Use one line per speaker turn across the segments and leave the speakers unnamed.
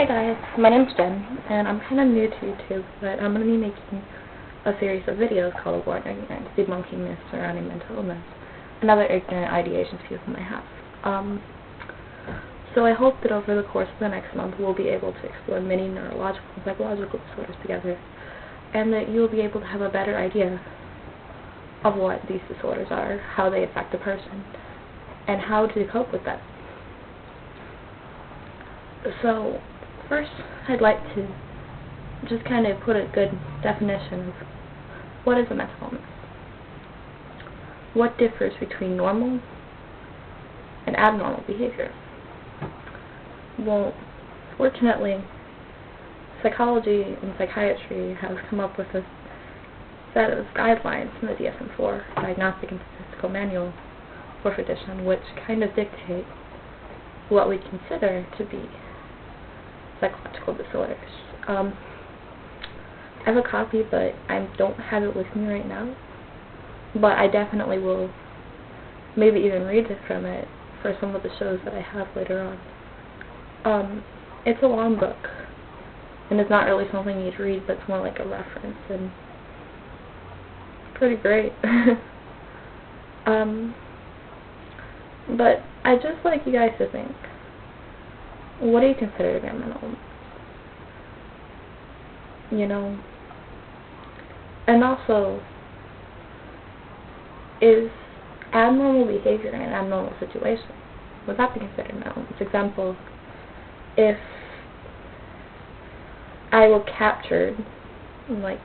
Hey guys, my name's Jen, and I'm kind of new to YouTube, but I'm going to be making a series of videos called Born Ignorant, debunking myths surrounding mental illness and other ignorant ideations people may have. So I hope that over the course of the next month we'll be able to explore many neurological and psychological disorders together, and that you will be able to have a better idea of what these disorders are, how they affect a person, and how to cope with them. So, first, I'd like to just kind of put a good definition of what is a mental illness. What differs between normal and abnormal behavior? Well, fortunately, psychology and psychiatry has come up with a set of guidelines in the DSM-4, Diagnostic and Statistical Manual, 4th edition, which kind of dictate what we consider to be psychological disorders. I have a copy, but I don't have it with me right now. But I definitely will maybe even read it from it for some of the shows that I have later on. It's a long book, and it's not really something you'd read, but it's more like a reference, and pretty great. But I'd just like you guys to think, what do you consider to be a mental illness? You know? And also, is abnormal behavior in an abnormal situation, would that be considered mental illness? For example, if I were captured, like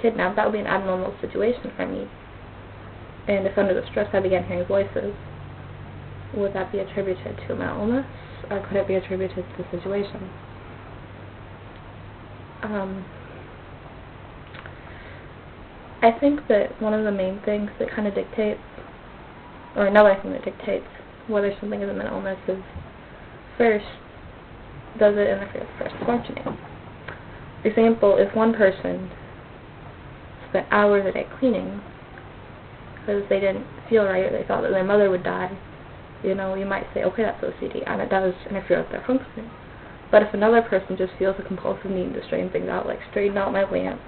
kidnapped, that would be an abnormal situation for me. And if under the stress I began hearing voices, would that be attributed to a mental illness, or could it be attributed to the situation? I think that one of the main things that kind of dictates, or another thing that dictates whether something is a mental illness is, first, does it interfere with person's functioning? For example, if one person spent hours a day cleaning because they didn't feel right, or they thought that their mother would die, you know, you might say, okay, that's OCD, and it does interfere with their functioning. But if another person just feels a compulsive need to straighten things out, like straighten out my lamp,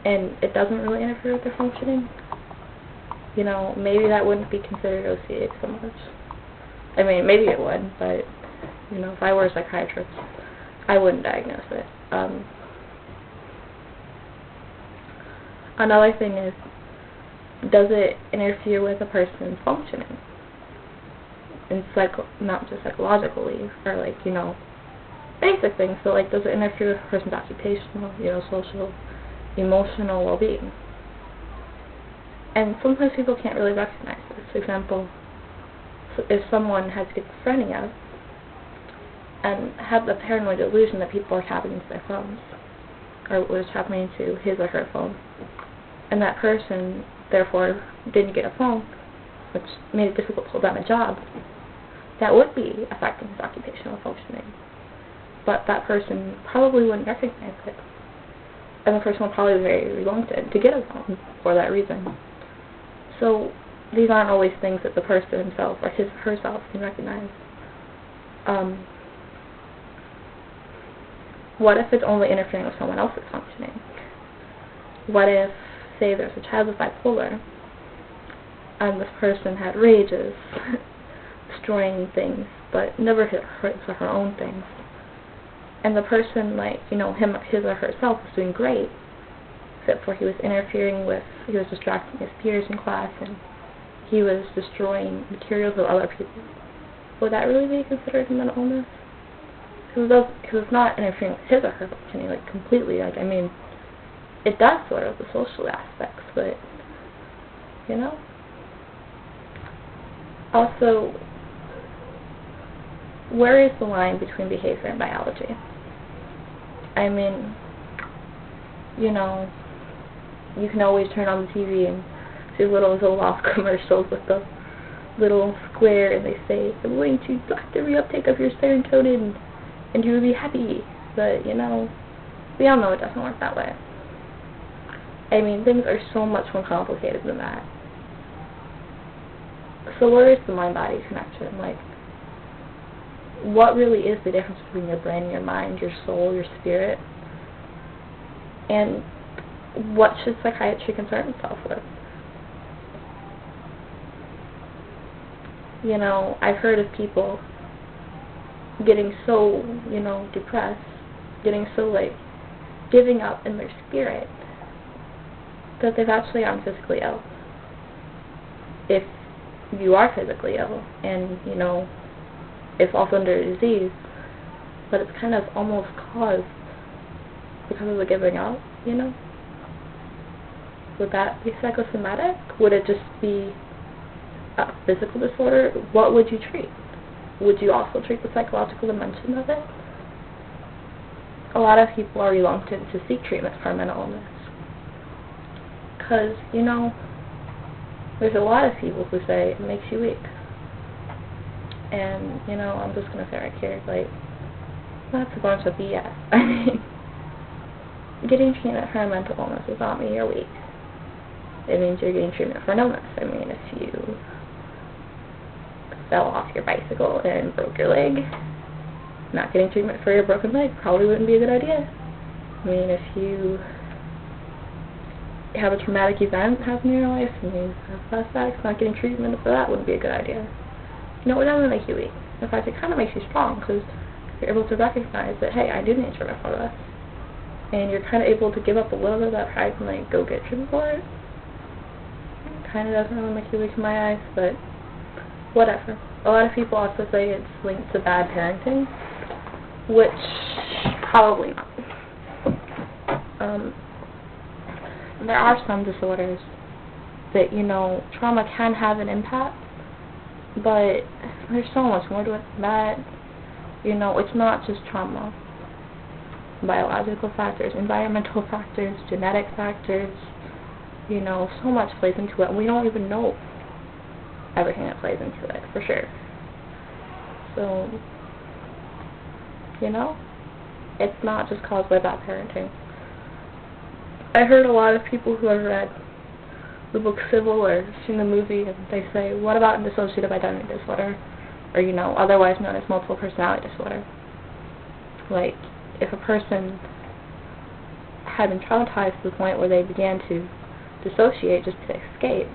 and it doesn't really interfere with their functioning, you know, maybe that wouldn't be considered OCD so much. I mean, maybe it would, but, you know, if I were a psychiatrist, I wouldn't diagnose it. Another thing is, does it interfere with a person's functioning? And not just psychologically, or like, you know, basic things. So like, does it interfere with a person's occupational, you know, social, emotional well-being? And sometimes people can't really recognize this. For example, if someone has schizophrenia and have the paranoid delusion that people are tapping into their phones, or was tapping into his or her phone, and that person therefore didn't get a phone, which made it difficult to hold down a job, that would be affecting his occupational functioning. But that person probably wouldn't recognize it. And the person would probably be very reluctant to get a phone for that reason. So these aren't always things that the person himself or his or herself can recognize. What if it's only interfering with someone else's functioning? What if, say, there's a child with bipolar, and this person had rages, destroying things, but never hurts her own things. And the person, like, you know, his or herself was doing great, except for he was distracting his peers in class, and he was destroying materials of other people. Would that really be considered a mental illness? Because it's not interfering with his or her functioning, like, completely. Like, I mean, it does sort of the social aspects, but, you know. Also, where is the line between behavior and biology? I mean, you know, you can always turn on the TV and see little Zoloft commercials with the little square, and they say, I'm going to block the reuptake of your serotonin, and you will be happy. But, you know, we all know it doesn't work that way. I mean, things are so much more complicated than that. So where is the mind-body connection? Like, what really is the difference between your brain, your mind, your soul, your spirit, and what should psychiatry concern itself with? You know, I've heard of people getting so, depressed, getting so, giving up in their spirit, that they've actually gotten physically ill. If you are physically ill, and, it's also under a disease, but it's kind of almost caused because of the giving up, Would that be psychosomatic? Would it just be a physical disorder? What would you treat? Would you also treat the psychological dimension of it? A lot of people are reluctant to seek treatment for mental illness. Because, there's a lot of people who say it makes you weak. And, I'm just going to say right here, that's a bunch of BS. I mean, getting treatment for a mental illness does not mean you're weak. It means you're getting treatment for an illness. I mean, if you fell off your bicycle and broke your leg, not getting treatment for your broken leg probably wouldn't be a good idea. I mean, if you have a traumatic event happen in your life and you have flashbacks, not getting treatment for that wouldn't be a good idea. It doesn't make you weak. In fact, it kind of makes you strong, because you're able to recognize that, hey, I do need treatment for this. And you're kind of able to give up a little bit of that pride and go get treatment for it. It kind of doesn't really make you weak in my eyes, but whatever. A lot of people also say it's linked to bad parenting, which probably not. There are some disorders that, trauma can have an impact, but there's so much more to it than that. It's not just trauma. Biological factors, environmental factors, genetic factors, so much plays into it, and we don't even know everything that plays into it, for sure. So, it's not just caused by bad parenting. I heard a lot of people who have read the book Civil or seen the movie, and they say, what about dissociative identity disorder, or, otherwise known as multiple personality disorder? If a person had been traumatized to the point where they began to dissociate just to escape,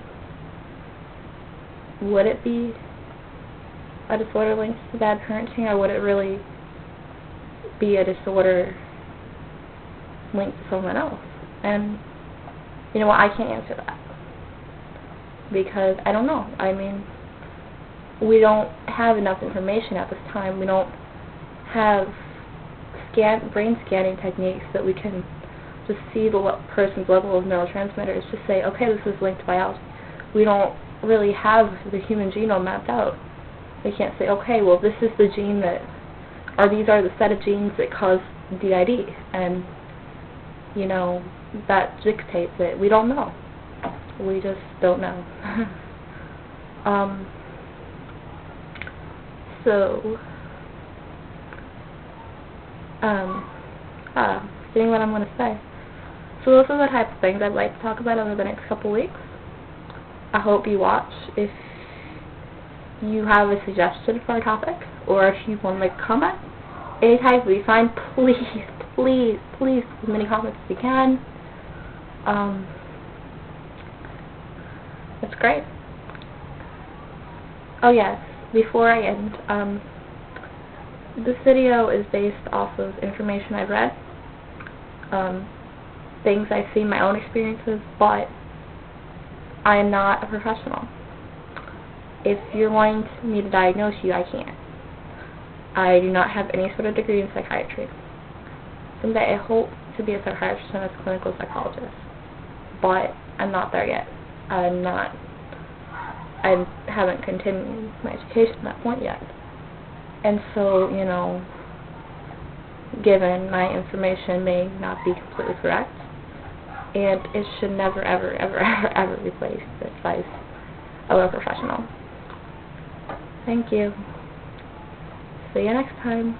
would it be a disorder linked to bad parenting, or would it really be a disorder linked to someone else? And, I can't answer that, because I don't know. I mean, we don't have enough information at this time. We don't have brain scanning techniques that we can just see the person's level of neurotransmitters to say, okay, this is linked to biology. We don't really have the human genome mapped out. We can't say, okay, well, this is the gene that, or these are the set of genes that cause DID, and, that dictates it. We don't know. We just don't know. Forgetting what I'm going to say. So those are the type of things I'd like to talk about over the next couple weeks. I hope you watch. If you have a suggestion for a topic, or if you want to make a comment, any type will be fine. Please, as many comments as you can. That's great. Oh yes, before I end, this video is based off of information I've read, things I've seen, my own experiences, but I am not a professional. If you're wanting me to diagnose you, I can't. I do not have any sort of degree in psychiatry. Someday I hope to be a psychiatrist and a clinical psychologist, but I'm not there yet. I haven't continued my education at that point yet. And so, given my information may not be completely correct, and it should never, ever, ever, ever, ever replace the advice of a professional. Thank you. See you next time.